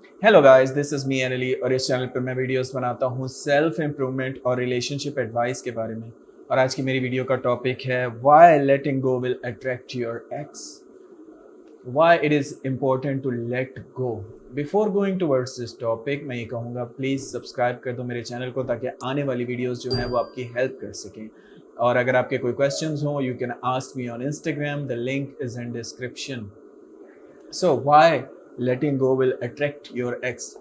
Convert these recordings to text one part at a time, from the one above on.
Hello guys, this is me Anili और इस channel पे मैं वीडियोस बनाता हूँ सेल्फ इम्प्रूवमेंट और रिलेशनशिप एडवाइस के बारे में। और आज की मेरी वीडियो का टॉपिक है why letting go will attract your ex. Why it is important to let go. Before going towards this topic मैं ये कहूँगा, प्लीज़ सब्सक्राइब कर दो मेरे चैनल को ताकि आने वाली वीडियोस जो हैं वो आपकी हेल्प कर सकें। और अगर आपके कोई क्वेश्चंस हों, you can ask me on Instagram, the link is in description. So why letting go will attract your x.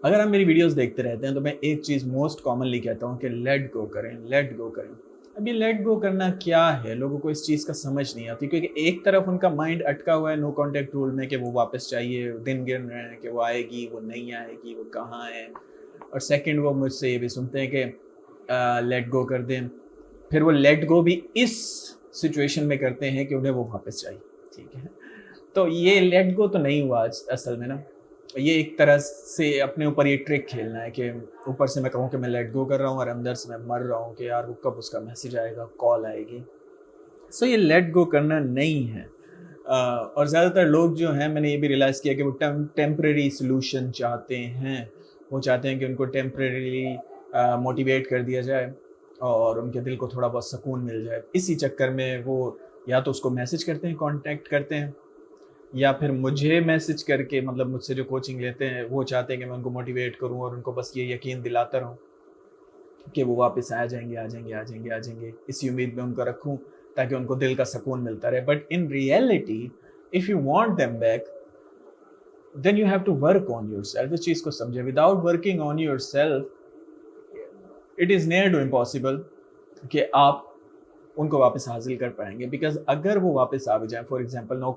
अगर आप मेरी वीडियोस देखते रहते हैं तो मैं एक चीज़ मोस्ट कॉमनली कहता हूँ कि लेट गो करें, लेट गो करें। अब ये लेट गो करना क्या है, लोगों को इस चीज़ का समझ नहीं आती, क्योंकि एक तरफ उनका माइंड अटका हुआ है नो कॉन्टैक्ट रूल में कि वो वापस चाहिए, दिन गिन रहे हैं कि वो आएगी, वो नहीं आएगी, वो कहाँ है। और सेकंड, वो मुझसे ये भी सुनते हैं कि लेट गो कर दें। फिर वो लेट गो भी इस सिचुएशन में करते हैं कि उन्हें वो वापस चाहिए। ठीक है, तो ये लेट गो तो नहीं हुआ असल में ना। ये एक तरह से अपने ऊपर ये ट्रिक खेलना है कि ऊपर से मैं कहूँ कि मैं लेट गो कर रहा हूँ और अंदर से मैं मर रहा हूँ कि यार वो कब उसका मैसेज आएगा, कॉल आएगी। सो ये लेट गो करना नहीं है। और ज़्यादातर लोग जो हैं, मैंने ये भी रियलाइज़ किया कि वो टेम्परेरी सोल्यूशन चाहते हैं। वो चाहते हैं कि उनको टेम्परेरीली मोटिवेट कर दिया जाए और उनके दिल को थोड़ा बहुत सुकून मिल जाए। इसी चक्कर में वो या तो उसको मैसेज करते हैं, कांटेक्ट करते हैं, या फिर मुझे मैसेज करके, मतलब मुझसे जो कोचिंग लेते हैं वो चाहते हैं कि मैं उनको मोटिवेट करूं और उनको बस ये यकीन दिलाता रहूं कि वो वापस आ जाएंगे, आ जाएंगे, आ जाएंगे, आ जाएंगे। इसी उम्मीद में उनको रखूं ताकि उनको दिल का सुकून मिलता रहे। But in reality, if you want them back, then you have to work on yourself. इस चीज़ को समझे, without working on yourself it is near to impossible कि आप उनको वापस हासिल कर पाएंगे। बिकॉज अगर वो वापस आ भी जाए, फॉर एग्जाम्पल नो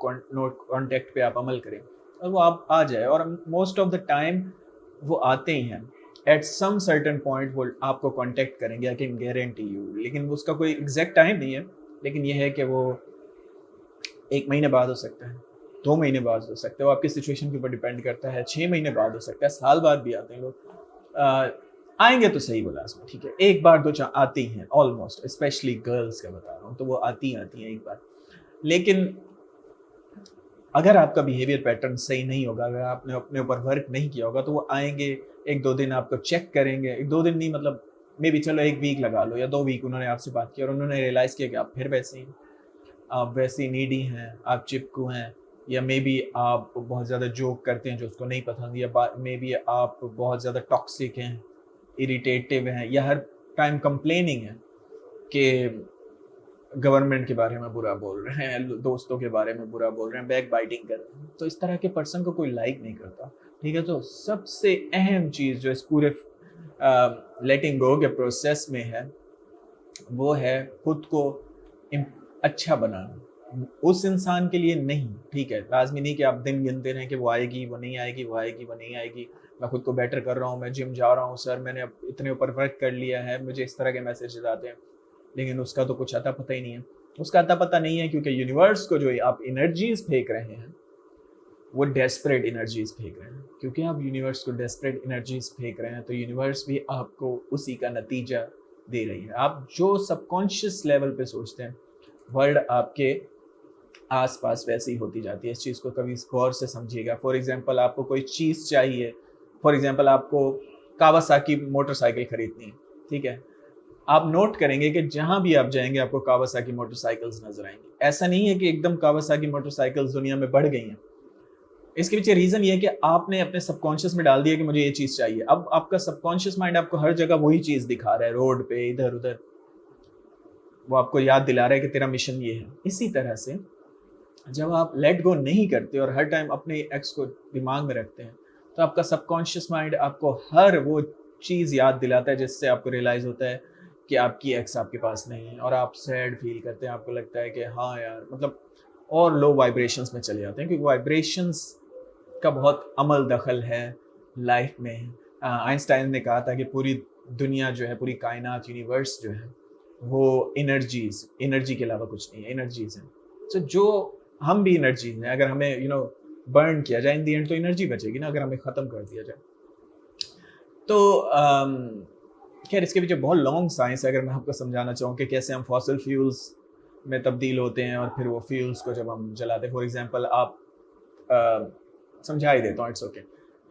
कॉन्टैक्ट पे आप अमल करें और वो आप आ जाए, और मोस्ट ऑफ द टाइम वो आते ही हैं, एट सम सर्टन पॉइंट वो आपको कांटेक्ट करेंगे, आई कैन गारंटी यू। लेकिन उसका कोई एग्जैक्ट टाइम नहीं है, लेकिन ये है कि वो 1 महीने बाद हो सकता है, 2 महीने बाद हो सकता है, वो आपकी सिचुएशन के ऊपर डिपेंड करता है। 6 महीने बाद हो सकता है, साल बाद भी आते हैं लोग। आएंगे तो सही बोला इसमें, ठीक है, एक बार तो आती हैं ऑलमोस्ट, स्पेशली गर्ल्स का बता रहा हूँ, तो वो आती हैं एक बार। लेकिन अगर आपका बिहेवियर पैटर्न सही नहीं होगा, अगर आपने अपने ऊपर वर्क नहीं किया होगा, तो वो आएंगे, 1-2 दिन आपको चेक करेंगे, 1-2 दिन नहीं, मतलब मे बी चलो 1 वीक लगा लो या 2 वीक, उन्होंने आपसे बात की और उन्होंने रियलाइज़ किया कि आप फिर वैसे ही, आप वैसे ही नीडी हैं, आप चिपकू हैं, या मे बी आप बहुत ज़्यादा जोक करते हैं जो उसको नहीं पसंद, या मे बी आप बहुत ज़्यादा टॉक्सिक हैं, इरिटेटिव हैं, या हर टाइम कंप्लेनिंग है कि गवर्नमेंट के बारे में बुरा बोल रहे हैं, दोस्तों के बारे में बुरा बोल रहे हैं, बैक बाइटिंग कर रहे हैं। तो इस तरह के पर्सन को कोई लाइक नहीं करता। ठीक है, तो सबसे अहम चीज़ जो इस पूरे लेटिंग गो के प्रोसेस में है, वो है खुद को अच्छा बनाना। उस इंसान के लिए नहीं, ठीक है, लाजमी नहीं कि आप दिन गिनते रहें कि वो आएगी, वो नहीं आएगी, वो आएगी, वो नहीं आएगी, मैं खुद को बेटर कर रहा हूँ, मैं जिम जा रहा हूँ सर, मैंने अब इतने ऊपर वर्क कर लिया है, मुझे इस तरह के मैसेजेस आते हैं। लेकिन उसका तो कुछ अता पता ही नहीं है। उसका अता पता नहीं है क्योंकि यूनिवर्स को जो आप एनर्जीज फेंक रहे हैं, वो डेस्परेट एनर्जीज फेंक रहे हैं। क्योंकि आप यूनिवर्स को डेस्परेट एनर्जीज फेंक रहे हैं, तो यूनिवर्स भी आपको उसी का नतीजा दे रही है। आप जो सबकॉन्शियस लेवल पे सोचते हैं, वर्ल्ड आपके आसपास वैसे ही होती जाती है। इस चीज़ को कभी गौर से समझिएगा। फॉर एग्जांपल, आपको कोई चीज़ चाहिए, फॉर एग्जांपल आपको कावासाकी मोटरसाइकिल खरीदनी है, ठीक है, आप नोट करेंगे कि जहां भी आप जाएंगे आपको कावासाकी मोटरसाइकिल्स नजर आएंगी। ऐसा नहीं है कि एकदम कावासाकी मोटरसाइकिल्स दुनिया में बढ़ गई हैं। इसके पीछे रीजन ये है कि आपने अपने सबकॉन्शियस में डाल दिया कि मुझे ये चीज चाहिए। अब आपका सबकॉन्शियस माइंड आपको हर जगह वही चीज दिखा रहा है, रोड पे, इधर उधर, वो आपको याद दिला रहा है कि तेरा मिशन ये है। इसी तरह से जब आप लेट गो नहीं करते और हर टाइम अपने एक्स को दिमाग में रखते हैं, तो आपका सबकॉन्शियस माइंड आपको हर वो चीज़ याद दिलाता है जिससे आपको रियलाइज़ होता है कि आपकी एक्स आपके पास नहीं है, और आप सैड फील करते हैं। आपको लगता है कि हाँ यार, मतलब और लो वाइब्रेशंस में चले जाते हैं, क्योंकि वाइब्रेशंस का बहुत अमल दखल है लाइफ में। आइंस्टाइन ने कहा था कि पूरी दुनिया जो है, पूरी कायनात, यूनिवर्स जो है, वो एनर्जी के अलावा कुछ नहीं है, एनर्जीज हैं। तो जो हम भी एनर्जीज हैं, अगर हमें बर्न किया जाए इन दी एंड, तो एनर्जी बचेगी ना, अगर हमें ख़त्म कर दिया जाए तो। खैर, इसके पीछे बहुत लॉन्ग साइंस है। अगर मैं आपको समझाना चाहूँ कि कैसे हम फॉसिल फ्यूल्स में तब्दील होते हैं और फिर वो फ्यूल्स को जब हम जलाते हैं, फॉर एग्जांपल आप समझा ही देता हूँ, इट्स ओके।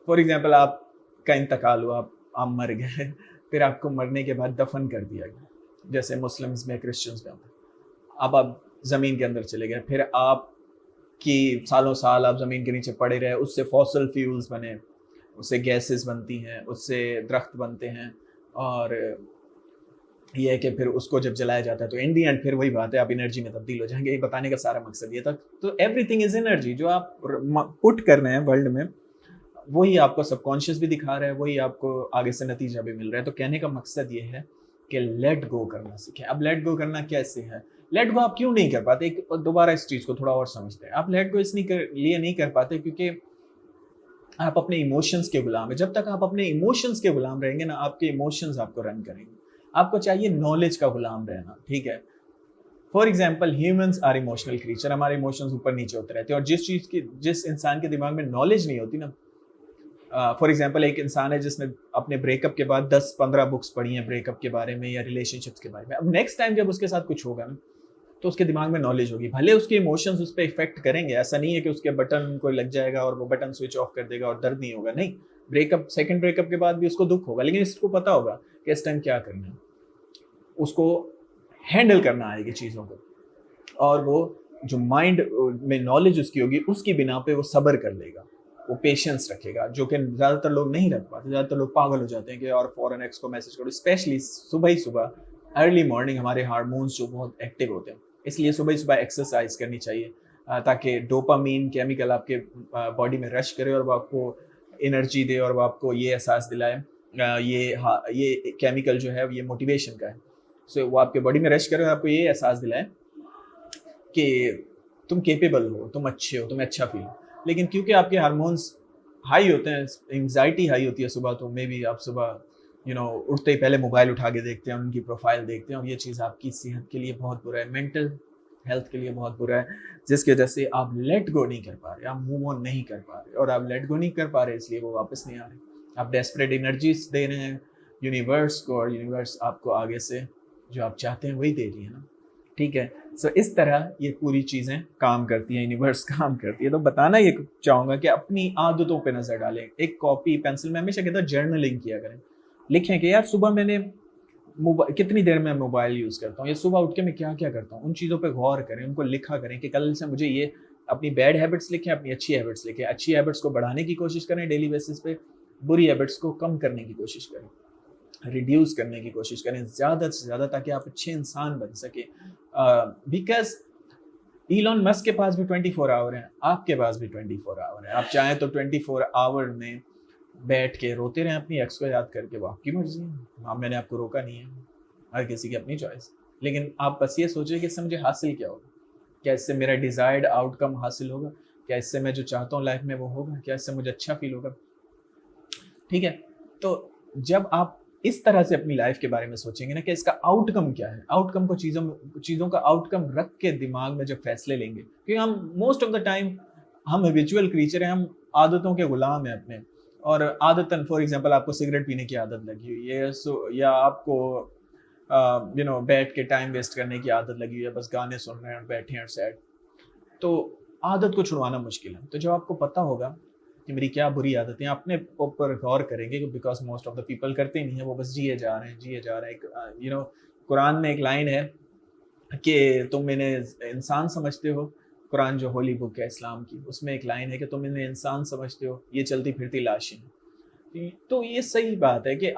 فار ایگزامپل آپ کا انتقال ہوا, آپ مر گئے, پھر آپ کو مرنے کے بعد دفن کر دیا گیا, جیسے مسلمس میں کرسچنس میں ہوتا ہے. اب آپ زمین کے اندر چلے گئے, پھر آپ کی سالوں سال آپ زمین کے نیچے پڑے رہے, اس سے فاسل فیولز بنے, اس سے گیسز بنتی ہیں, اس سے درخت بنتے ہیں, اور یہ ہے کہ پھر اس کو جب جلایا جاتا ہے تو ان دی اینڈ پھر وہی بات ہے, آپ انرجی میں تبدیل ہو جائیں گے. یہ بتانے کا سارا مقصد یہ تھا. تو ایوری تھنگ از انرجی. جو آپ پٹ کر رہے ہیں ورلڈ میں, وہی آپ کو سب کانشیس بھی دکھا رہا ہے, وہی آپ کو آگے سے نتیجہ بھی مل رہا ہے. تو کہنے کا مقصد یہ ہے کہ لیٹ گو کرنا سیکھیں. اب لیٹ گو کرنا کیسے ہے؟ لیٹ گو آپ کیوں نہیں کر پاتے؟ دوبارہ اس چیز کو تھوڑا اور سمجھتے ہیں. آپ لیٹ گو اس لیے نہیں کر پاتے کیونکہ آپ اپنے ایموشنز کے غلام ہیں. جب تک آپ اپنے ایموشنز کے غلام رہیں گے نا, آپ کے ایموشنز آپ کو رن کریں گے. آپ کو چاہیے نالج کا غلام رہنا, ٹھیک ہے. For example humans are emotional creature. ہمارے ایموشنز اوپر نیچے ہوتے رہتے ہیں, اور جس انسان کے دماغ میں نالج نہیں ہوتی نا, فار ایگزامپل ایک انسان ہے جس نے اپنے بریک اپ کے بعد 10-15 بکس پڑھی ہیں بریک اپ کے بارے میں یا ریلیشن شپس کے بارے میں. اب نیکسٹ ٹائم جب اس کے ساتھ کچھ ہوگا نا, تو اس کے دماغ میں نالج ہوگی. بھلے اس کے ایموشنز اس پہ افیکٹ کریں گے, ایسا نہیں ہے کہ اس کے بٹن کو لگ جائے گا اور وہ بٹن سوئچ آف کر دے گا اور درد نہیں ہوگا, نہیں. Break up, second break up کے بعد بھی اس کو دکھ ہوگا, لیکن اس کو پتا ہوگا کہ اس ٹائم کیا کرنا ہے. اس کو ہینڈل کرنا آئے گی چیزوں کو, اور وہ جو مائنڈ میں نالج اس کی ہوگی اس کی بنا پہ وہ صبر کر لے گا, وہ پیشنس رکھے گا, جو کہ زیادہ تر لوگ نہیں رکھ پاتے. زیادہ تر لوگ پاگل ہو جاتے ہیں کہ اور فوراً ایکس کو میسج کرو. اسپیشلی صبح ہی صبح ارلی مارننگ ہمارے ہارمونس جو بہت ایکٹیو ہوتے ہیں, اس لیے صبح ہی صبح ایکسرسائز کرنی چاہیے تاکہ ڈوپامین کیمیکل آپ کے باڈی میں رش کرے اور وہ آپ کو انرجی دے, اور وہ آپ کو یہ احساس دلائے, یہ کیمیکل جو ہے یہ موٹیویشن کا ہے. سو وہ آپ کے باڈی میں رش کرے اور آپ کو یہ احساس دلائے کہ تم کیپیبل ہو, تم اچھے ہو, تمہیں اچھا فیل ہو. لیکن کیونکہ آپ کے ہارمونس ہائی ہوتے ہیں, انگزائٹی ہائی ہوتی ہے صبح, تو مے بی آپ صبح اٹھتے ہی پہلے موبائل اٹھا کے دیکھتے ہیں, ان کی پروفائل دیکھتے ہیں, اور یہ چیز آپ کی صحت کے لیے بہت برا ہے, مینٹل ہیلتھ کے لیے بہت برا ہے, جس کی وجہ سے آپ لیٹ گو نہیں کر پا رہے, آپ موو آن نہیں کر پا رہے. اور آپ لیٹ گو نہیں کر پا رہے اس لیے وہ واپس نہیں آ رہے. آپ ڈیسپریٹ انرجیز دے رہے ہیں یونیورس کو, اور یونیورس آپ کو آگے سے جو آپ چاہتے ہیں وہی دے رہی ہے نا, ٹھیک ہے. سو اس طرح یہ پوری چیزیں کام کرتی ہیں, یونیورس کام کرتی ہے. تو بتانا یہ چاہوں گا کہ اپنی عادتوں پہ نظر ڈالیں. ایک کاپی پینسل, میں ہمیشہ کہتا ہوں جرنلنگ کیا کریں, لکھیں کہ یار صبح میں نے کتنی دیر میں موبائل یوز کرتا ہوں, یا صبح اٹھ کے میں کیا کیا کرتا ہوں. ان چیزوں پہ غور کریں, ان کو لکھا کریں کہ کل سے مجھے یہ اپنی بیڈ ہیبٹس لکھیں, اپنی اچھی ہیبٹس لکھیں. اچھی ہیبٹس کو بڑھانے کی کوشش کریں ڈیلی بیسس پہ, بری ہیبٹس کو کم کرنے کی کوشش کریں, ریڈیوس کرنے کی کوشش کریں زیادہ سے زیادہ, تاکہ آپ اچھے انسان بن سکیں. بیکاز ایلون مسک کے پاس بھی 24 آور ہیں, آپ کے پاس بھی 24 آور ہیں. آپ چاہیں تو 24 آور میں بیٹھ کے روتے رہیں اپنی ایکس کو یاد کر کے, وہ آپ کی مرضی ہے, میں نے آپ کو روکا نہیں ہے, ہر کسی کی اپنی چوائس. لیکن آپ بس یہ سوچیں کہ اس سے مجھے حاصل کیا ہوگا, کیا اس سے میرا ڈیزائرڈ آؤٹ کم حاصل ہوگا, کیا اس سے میں جو چاہتا ہوں لائف میں وہ ہوگا, کیا اس سے مجھے اچھا فیل ہوگا, ٹھیک ہے. تو جب آپ اس طرح سے اپنی لائف کے بارے میں سوچیں گے نا کہ اس کا آؤٹ کم کیا ہے, آؤٹ کم کو چیزوں کا آؤٹ کم رکھ کے دماغ میں جب فیصلے لیں گے, کیونکہ ہم موسٹ آف دا ٹائم ہم ہیبیچول کریچر ہیں, ہم عادتوں کے غلام ہیں اپنے. اور عادتاً فار ایگزامپل آپ کو سگریٹ پینے کی عادت لگی ہوئی ہے, یا آپ کو بیٹھ کے ٹائم ویسٹ کرنے کی عادت لگی ہوئی ہے, بس گانے سن رہے ہیں اور بیٹھے ہیں اور سیڈ, تو عادت کو چھڑوانا مشکل ہے. تو جب آپ کو پتہ ہوگا کہ میری کیا بری عادتیں, اپنے اوپر غور کریں گے, because most of the people کرتے نہیں ہیں, وہ بس جیے جا رہے ہیں. قرآن میں ایک لائن ہے کہ تم انہیں انسان سمجھتے ہو, قرآن جو ہولی بک ہے اسلام کی, اس میں ایک لائن ہے کہ تم انہیں انسان سمجھتے ہو, یہ چلتی پھرتی لاشیں. تو یہ صحیح بات ہے کہ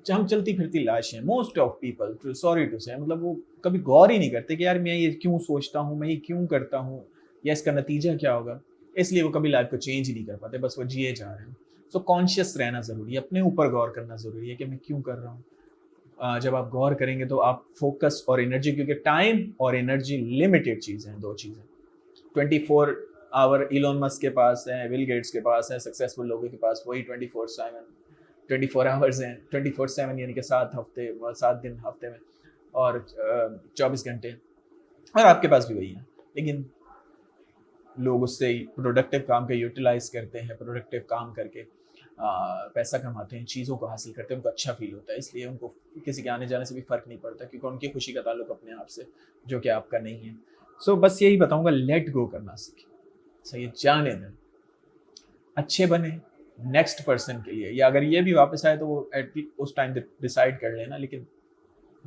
ہم چلتی پھرتی لاشیں ہیں. Most of people, sorry to say, مطلب وہ کبھی غور ہی نہیں کرتے کہ یار میں یہ کیوں سوچتا ہوں, میں یہ کیوں کرتا ہوں, یا اس کا نتیجہ کیا ہوگا. اس لیے وہ کبھی لائف کو چینج ہی نہیں کر پاتے, بس وہ جیے جا رہے ہیں. سو کانشیس رہنا ضروری ہے, اپنے اوپر غور کرنا ضروری ہے کہ میں کیوں کر رہا ہوں. جب آپ غور کریں گے تو آپ فوکس اور انرجی, کیونکہ ٹائم اور انرجی لمیٹیڈ چیزیں ہیں, دو چیزیں. 24 آور ایلون مسک کے پاس ہیں, ول گیٹس کے پاس ہیں, سکسیزفل لوگوں کے پاس وہی 24 آورز ہیں, 24/7 یعنی کہ 7 دن ہفتے میں, اور 24 گھنٹے, اور آپ کے پاس بھی وہی ہیں. لیکن لوگ اس سے پروڈکٹیو کام کا یوٹیلائز کرتے ہیں, پروڈکٹیو کام کر کے پیسہ کماتے ہیں, چیزوں کو حاصل کرتے ہیں, ان کو اچھا فیل ہوتا ہے, اس لیے ان کو کسی کے آنے جانے سے بھی فرق نہیں پڑتا, کیونکہ ان کی خوشی کا تعلق اپنے آپ سے, جو کہ آپ کا نہیں ہے. سو بس یہی بتاؤں گا, لیٹ گو کرنا سیکھیں, صحیح, جانے دیں, اچھے بنیں, नेक्स्ट पर्सन के लिए, या अगर ये भी वापस आए तो वो उस टाइम डिसाइड कर लेना, लेकिन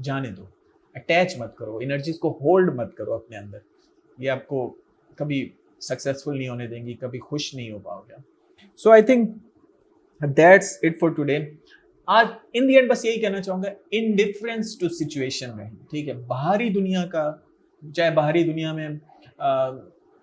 जाने दो, अटैच मत करो, एनर्जीज को होल्ड मत करो अपने अंदर, ये आपको कभी सक्सेसफुल नहीं होने देंगी, कभी खुश नहीं हो पाओगे। So I think that's it for today. आज इन दी एंड बस यही कहना चाहूंगा, इनडिफरेंस टू सिचुएशन में, ठीक है, बाहरी दुनिया का, चाहे बाहरी दुनिया में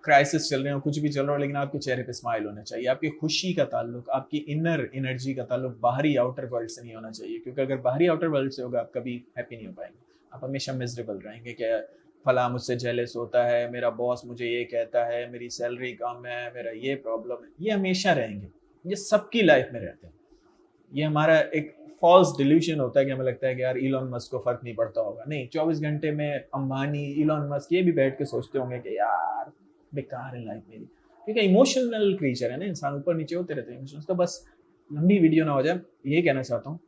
क्राइसिस चल रहे हो, कुछ भी चल रहा हो, लेकिन आपके चेहरे पे स्माइल होना चाहिए। आपकी खुशी का ताल्लुक, आपकी इनर एनर्जी का ताल्लुक बाहरी आउटर वर्ल्ड से नहीं होना चाहिए, क्योंकि अगर बाहरी आउटर वर्ल्ड से होगा आप कभी हैप्पी नहीं हो पाएंगे, आप हमेशा मिजरेबल रहेंगे। क्या फला मुझसे जेलस होता है, मेरा बॉस मुझे ये कहता है, मेरी सैलरी कम है, मेरा ये प्रॉब्लम है, ये हमेशा रहेंगे, ये सबकी लाइफ में रहते हैं। ये हमारा एक फॉल्स डिल्यूशन होता है कि हमें लगता है कि यार इलॉन मस्क को फर्क नहीं पड़ता होगा। नहीं, 24 घंटे में अंबानी, इलॉन मस्क ये भी बैठ के सोचते होंगे कि यार बेकार है लाइफ मेरी, क्योंकि इमोशनल क्रीचर है ना इंसान, ऊपर नीचे होते रहते हैं इमोशंस। तो बस लंबी वीडियो ना हो जाए, ये कहना चाहता हूँ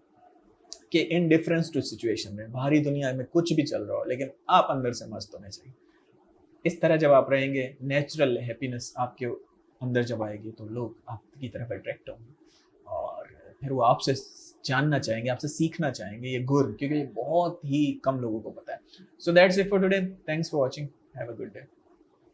कि इन डिफरेंस टू सिचुएशन में, बाहरी दुनिया में कुछ भी चल रहा हो, लेकिन आप अंदर से मस्त होने चाहिए। इस तरह जब आप रहेंगे, नेचुरल हैप्पीनेस आपके अंदर जब आएगी, तो लोग आपकी तरफ अट्रैक्ट होंगे और फिर वो आपसे जानना चाहेंगे, आपसे सीखना चाहेंगे ये गुर, क्योंकि ये बहुत ही कम लोगों को पता है। So that's it for today, thanks for watching, have a good day.